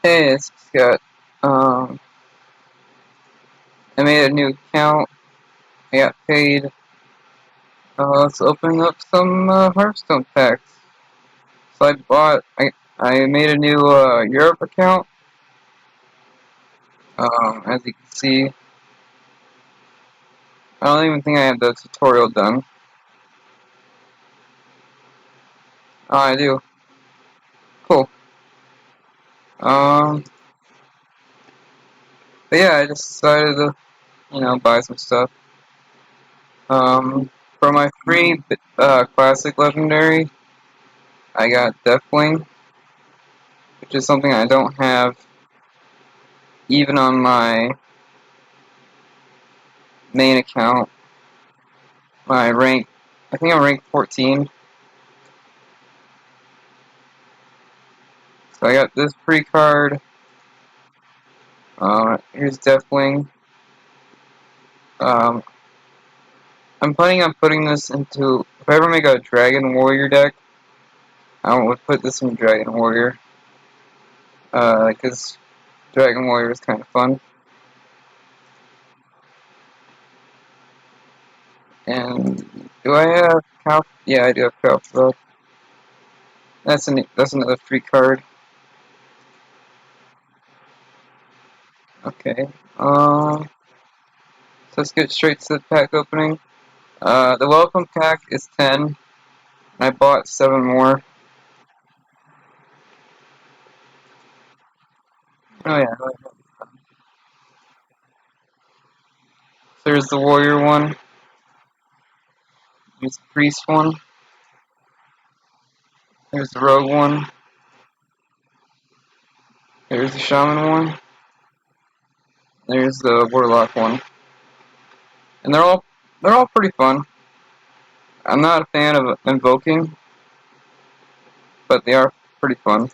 Hey, it's Scott. I made a new account. I got paid. Let's open up some Hearthstone packs. So I made a new Europe account. As you can see, I don't even think I have the tutorial done. Oh, I do. Cool. Um, but yeah, I just decided to, buy some stuff. For my free classic legendary, I got Deathwing, which is something I don't have even on my main account. My rank, I think I'm ranked 14. So I got this free card. Here's Deathwing. Um, I'm planning on putting this into, if I ever make a Dragon Warrior deck, I would put this in Dragon Warrior. Because Dragon Warrior is kind of fun. And do I have Cow? Yeah, I do have Cow. That's another free card. Okay. So let's get straight to the pack opening. The welcome pack is 10. I bought 7 more. Oh yeah. There's the warrior one. There's the priest one. There's the rogue one. There's the shaman one. There's the warlock one. And they're all pretty fun. I'm not a fan of invoking, but they are pretty fun.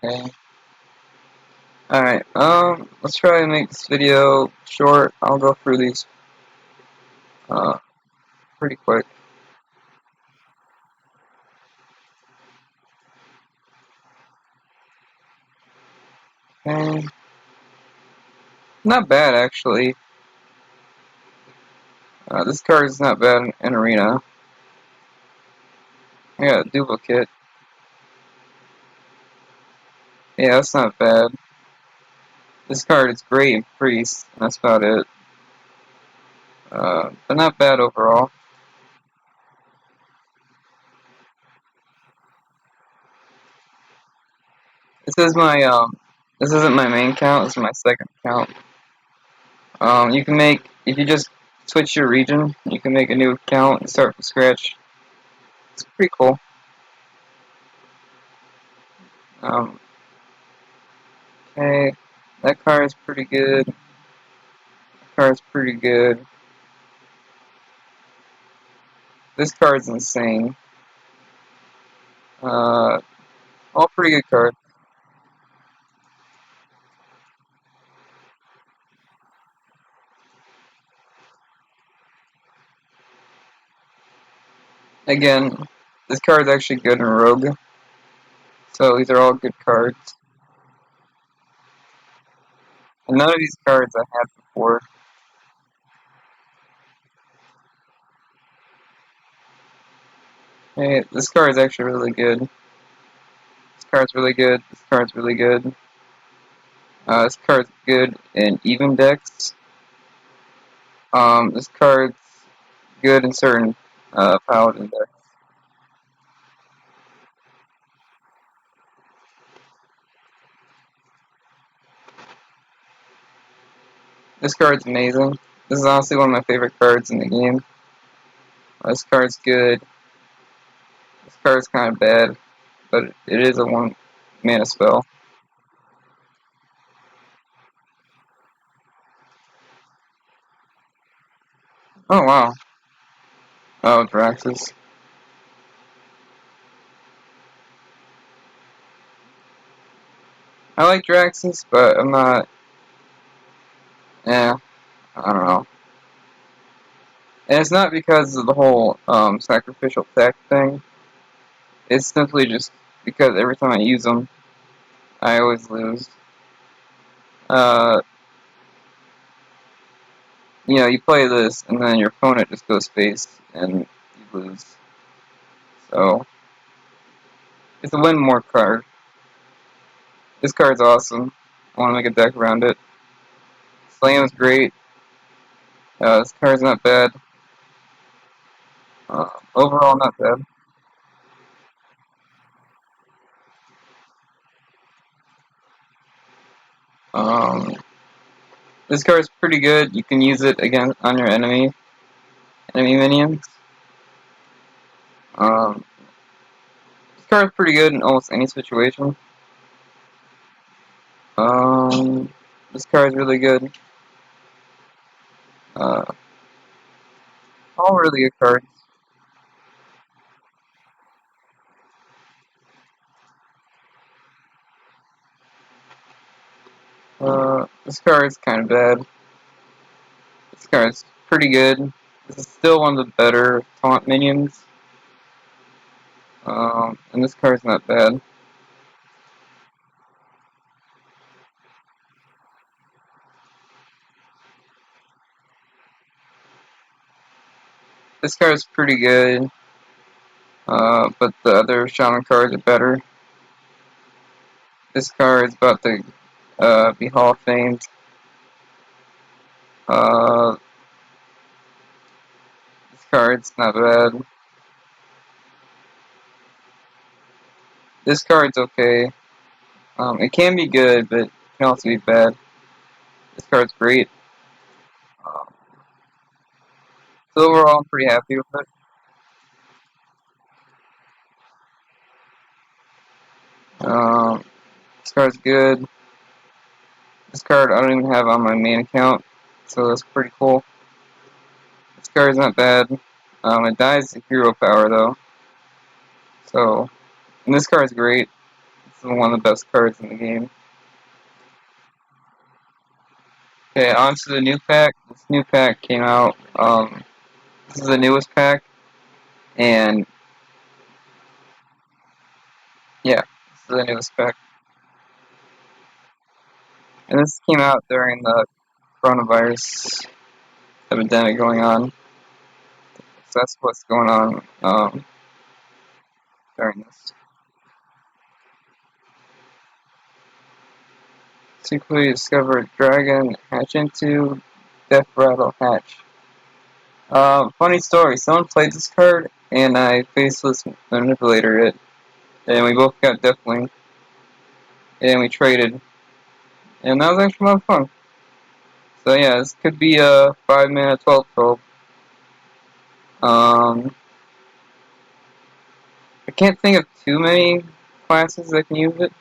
Okay. Alright, let's try to make this video short. I'll go through these uh pretty quick. Okay. Not bad actually. This card is not bad in arena. I got a duplicate. Yeah, that's not bad. This card is great in priest. That's about it. But not bad overall. This is my this isn't my main account. This is my second account. You can make if you just switch your region, you can make a new account and start from scratch. It's pretty cool. Um, okay, that card is pretty good. That card's pretty good. This card's insane. Uh, all pretty good cards. Again, this card's actually good in Rogue. So these are all good cards. And none of these cards I had before. Hey, this card is actually really good. This card's really good. This card's really good. This card's good in even decks. This card's good in certain paladin decks. This card's amazing. This is honestly one of my favorite cards in the game. This card's good. This card's kind of bad, but it is a 1 mana spell. Oh wow. Oh, Draxus. I like Draxus, but I'm not. Yeah, I don't know. And it's not because of the whole sacrificial tech thing. It's simply just because every time I use them, I always lose. Uh, you play this, and then your opponent just goes face, and you lose. So, it's a win more card. This card's awesome. I want to make a deck around it. Slam's great. This card's not bad. Overall, not bad. Um, this card's pretty good. You can use it again on your enemy minions. Um, this card's pretty good in almost any situation. Um, this card's really good. Uh, all really good cards. This card's kind of bad. This card's pretty good. This is still one of the better taunt minions. And this card's not bad. This card's pretty good. But the other shaman cards are better. This card is about to be Hall of Famed. Uh, this card's not bad. This card's okay. It can be good, but it can also be bad. This card's great. Um, so overall, I'm pretty happy with it. Um, this card's good. This card I don't even have on my main account, so that's pretty cool. This card's not bad. It dies to hero power though. So, and this card's great. It's one of the best cards in the game. Okay, on to the new pack. This new pack came out. This is the newest pack, and yeah, this is the newest pack. And this came out during the coronavirus epidemic going on. So that's what's going on during this. Secretly discovered dragon hatch into death rattle hatch. Funny story. Someone played this card, and I faceless manipulator it, and we both got deathwing, and we traded, and that was actually a lot of fun. So yeah, this could be a 5 minute 12 probe. Um, I can't think of too many classes that can use it.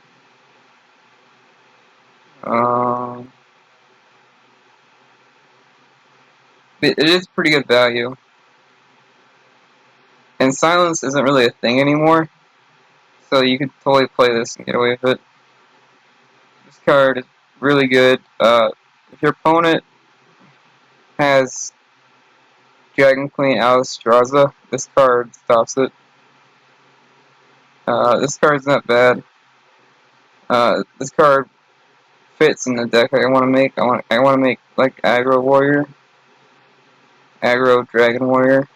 Um, it is pretty good value. And silence isn't really a thing anymore, so you could totally play this and get away with it. This card is really good. If your opponent has Dragon Queen Alistraza, this card stops it. This card's not bad. This card fits in the deck I want to make. I want to make like aggro warrior, aggro dragon warrior.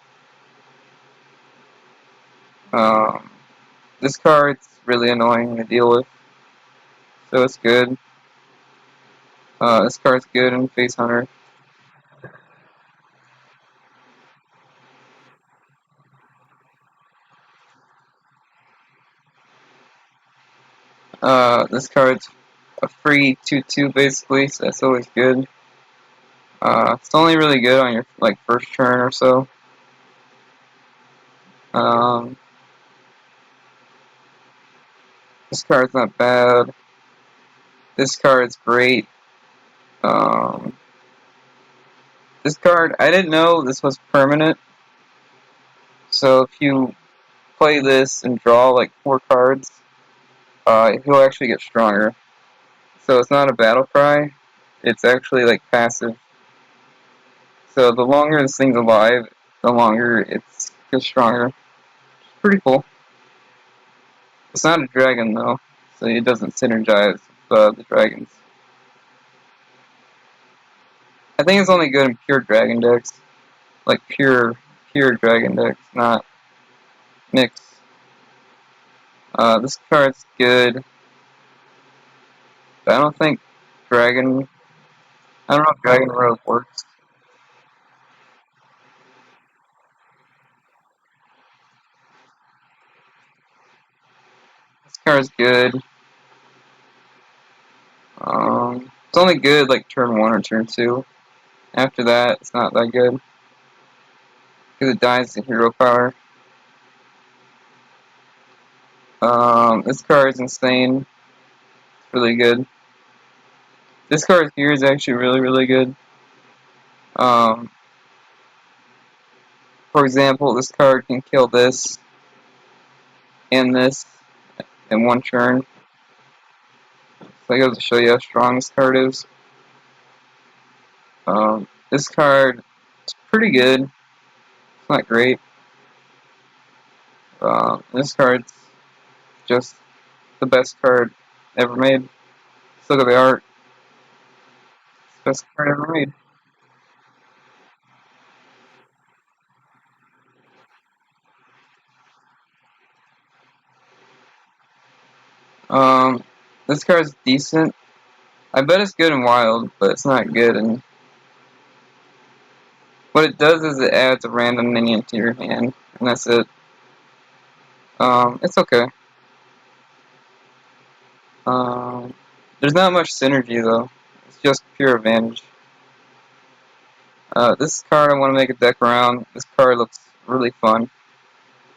Um, this card's really annoying to deal with, so it's good. This card's good in Face Hunter. This card's a free 2/2 basically, so that's always good. It's only really good on your like first turn or so. Um, this card's not bad. This card's great. Um, this card, I didn't know this was permanent. So if you play this and draw like 4 cards, he'll actually get stronger. So it's not a battle cry. It's actually like passive. So the longer this thing's alive, the longer it gets stronger. Pretty cool. It's not a dragon though, so it doesn't synergize with the dragons. I think it's only good in pure dragon decks, like pure dragon decks, not mixed. This card's good, but I don't think dragon. I don't know if Dragon Road works. This card's good. It's only good like turn 1 or turn 2. After that, it's not that good because it dies to hero power. This card is insane. It's really good. This card here is actually really good. Um, for example, this card can kill this and this in one turn. So I goes to show you how strong this card is. This card is pretty good. It's not great. This card's just the best card ever made. Let's look at the art. It's the best card ever made. Um, this card's decent. I bet it's good in Wild, but it's not good. And what it does is it adds a random minion to your hand, and that's it. It's okay. Um, there's not much synergy though. It's just pure advantage. This card I want to make a deck around. This card looks really fun.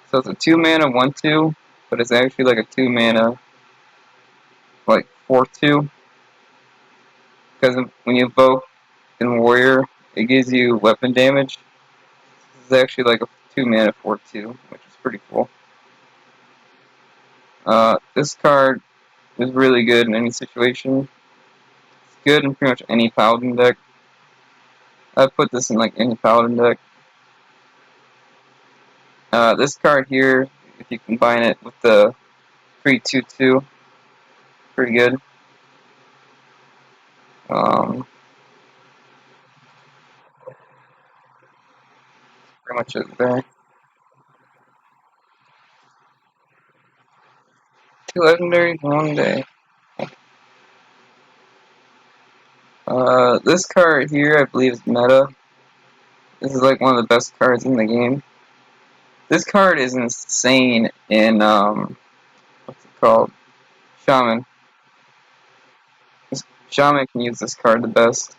So it's a 2 mana 1/2, but it's actually like a 2 mana like 4/2. Because when you evoke in Warrior, it gives you weapon damage. This is actually like a 2 mana 4/2, which is pretty cool. This card is really good in any situation. It's good in pretty much any Paladin deck. I'd put this in like any Paladin deck. This card here, if you combine it with the 3/2/2, pretty good. Pretty much it there. 2 legendaries in one day. This card here, I believe, is meta. This is like one of the best cards in the game. This card is insane in, what's it called? Shaman. Shaman can use this card the best.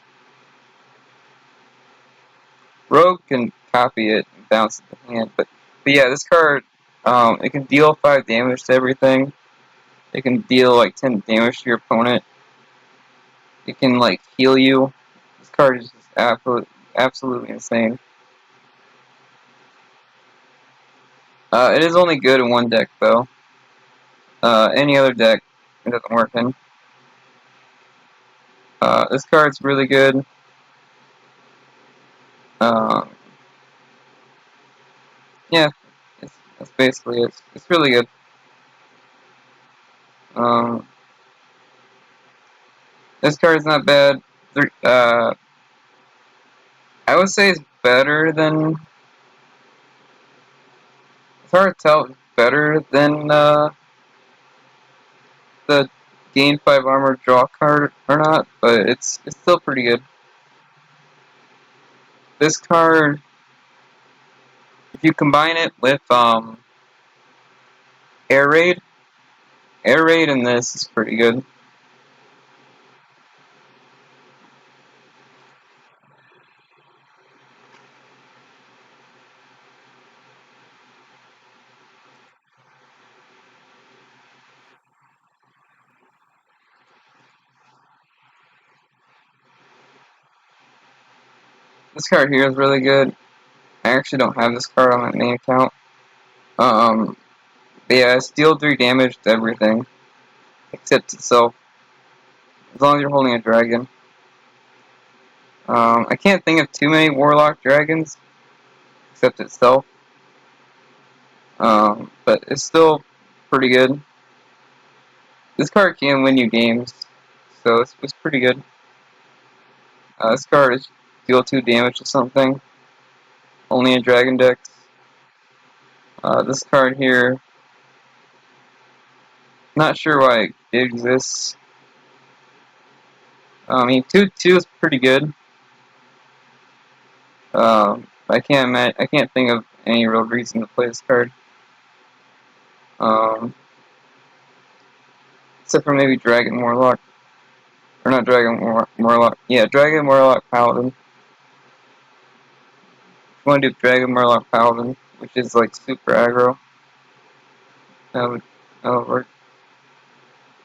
Rogue can copy it and bounce it to hand, but yeah, this card, it can deal 5 damage to everything. It can deal like 10 damage to your opponent. It can like heal you. This card is just absolutely insane. It is only good in one deck though. Any other deck, it doesn't work in. This card's really good. Um, yeah, that's basically it. It's really good. Um, this card's not bad. I would say it's better than. It's hard to tell if it's better than the gain 5 armor draw card or not, but it's still pretty good. This card, if you combine it with air raid, air raid in this is pretty good. This card here is really good. I actually don't have this card on my main account. But yeah, it's deal 3 damage to everything except itself, as long as you're holding a dragon. I can't think of too many Warlock dragons, except itself. But it's still pretty good. This card can win you games, so it's pretty good. This card is deal 2 damage to something, only in Dragon decks. This card here, not sure why it exists. I mean, 2/2 is pretty good. I can't think of any real reason to play this card. Um, except for maybe Dragon Warlock. Or not Dragon Warlock. Yeah, Dragon Warlock Paladin. If you want to do Dragon Warlock Paladin, which is like super aggro, that would work.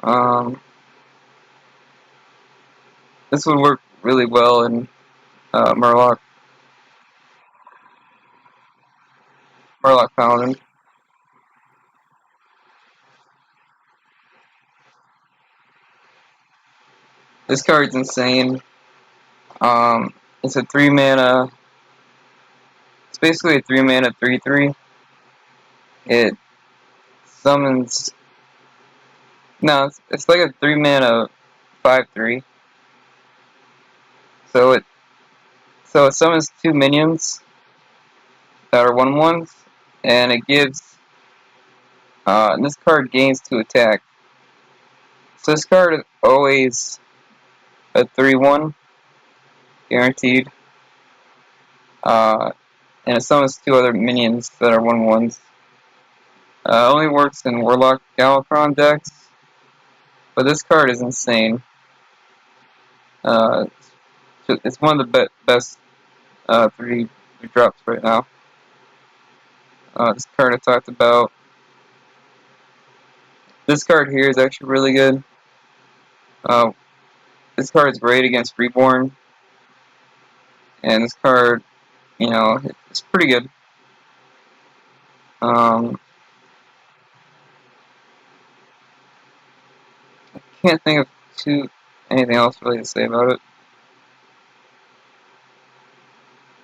Um, this would work really well in Murloc Paladin. This card's insane. It's a 3 mana. It's basically a 3 mana 3/3. It summons. No, it's like a 3 mana 5/3. So it summons 2 minions that are 1/1s, and it gives. And this card gains 2 attack. So this card is always a 3/1 guaranteed. And it summons 2 other minions that are 1/1s. Only works in Warlock Galakrond decks, but this card is insane. Uh, it's one of the best 3 drops right now. This card I talked about. This card here is actually really good. Uh, this card is great against Reborn, and this card, it's pretty good. Um, can't think of anything else really to say about it.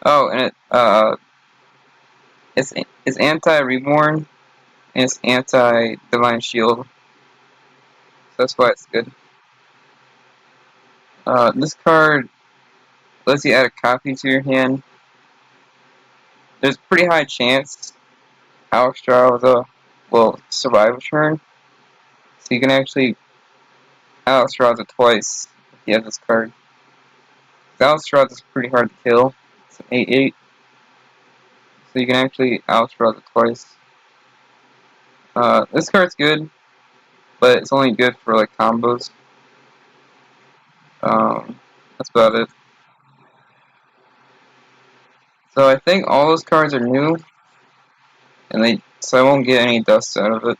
Oh, and it's anti-Reborn and it's anti-Divine Shield, so that's why it's good. This card lets you add a copy to your hand. There's a pretty high chance Alexstrasza will survive a turn, so you can actually Alexstrasza twice if you have this card. Alexstrasza is pretty hard to kill. It's an 8/8, so you can actually Alexstrasza twice. This card's good, but it's only good for like combos. That's about it. So I think all those cards are new, and so I won't get any dust out of it.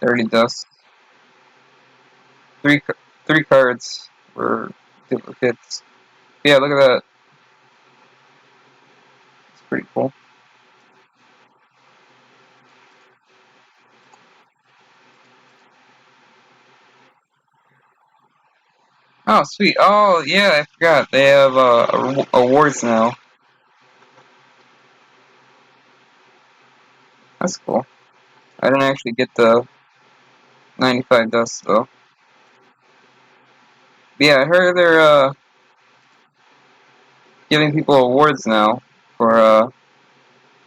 Dirty dust. Three three cards were duplicates. Yeah, look at that. It's pretty cool. Oh, sweet. Oh, yeah, I forgot. They have awards now. That's cool. I didn't actually get the 95 dust though. But yeah, I heard they're giving people awards now for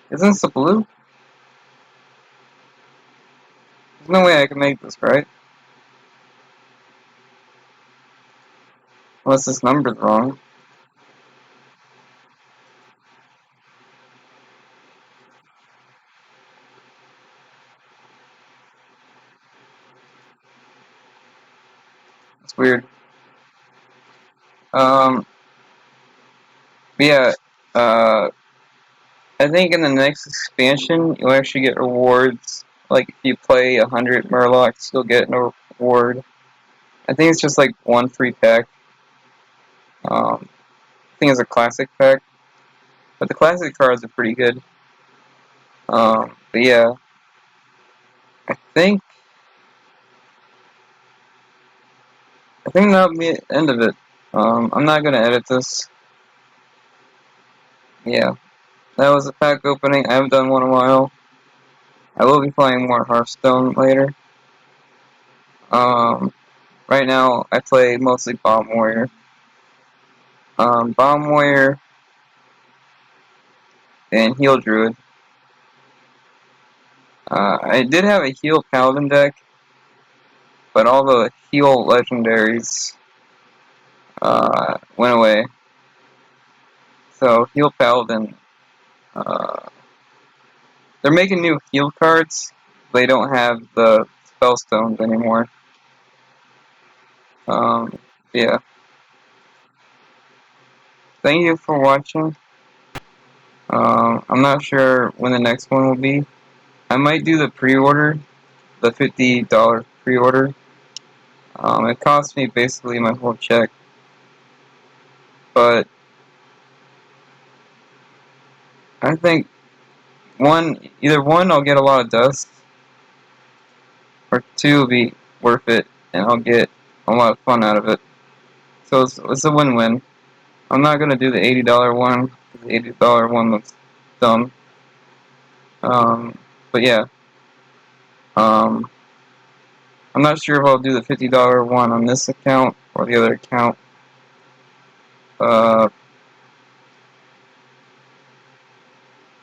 isn't this a blue? There's no way I can make this, right? Unless this number's wrong. It's weird. Um, but yeah, uh, I think in the next expansion you'll actually get rewards. Like if you play 100 Murlocs, you'll get an reward. I think it's just like 1 free pack. I think it's a classic pack, but the classic cards are pretty good. But yeah, I think I think that'll be the end of it. I'm not gonna edit this. Yeah, that was a pack opening. I haven't done one in a while. I will be playing more Hearthstone later. Right now I play mostly Bomb Warrior. Bomb Warrior and Heal Druid. I did have a Heal Paladin deck, but all the Heal legendaries went away. So Heal Paladin, they're making new Heal cards. They don't have the Spellstones anymore. Yeah. Thank you for watching. I'm not sure when the next one will be. I might do the pre-order, the $50 pre-order. It cost me basically my whole check, but I think either one I'll get a lot of dust, or two will be worth it, and I'll get a lot of fun out of it. So it's a win-win. I'm not gonna do the $80 one. The $80 one looks dumb. But yeah. Um, I'm not sure if I'll do the $50 one on this account or the other account. Uh,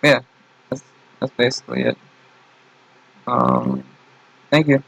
yeah, that's basically it. Thank you.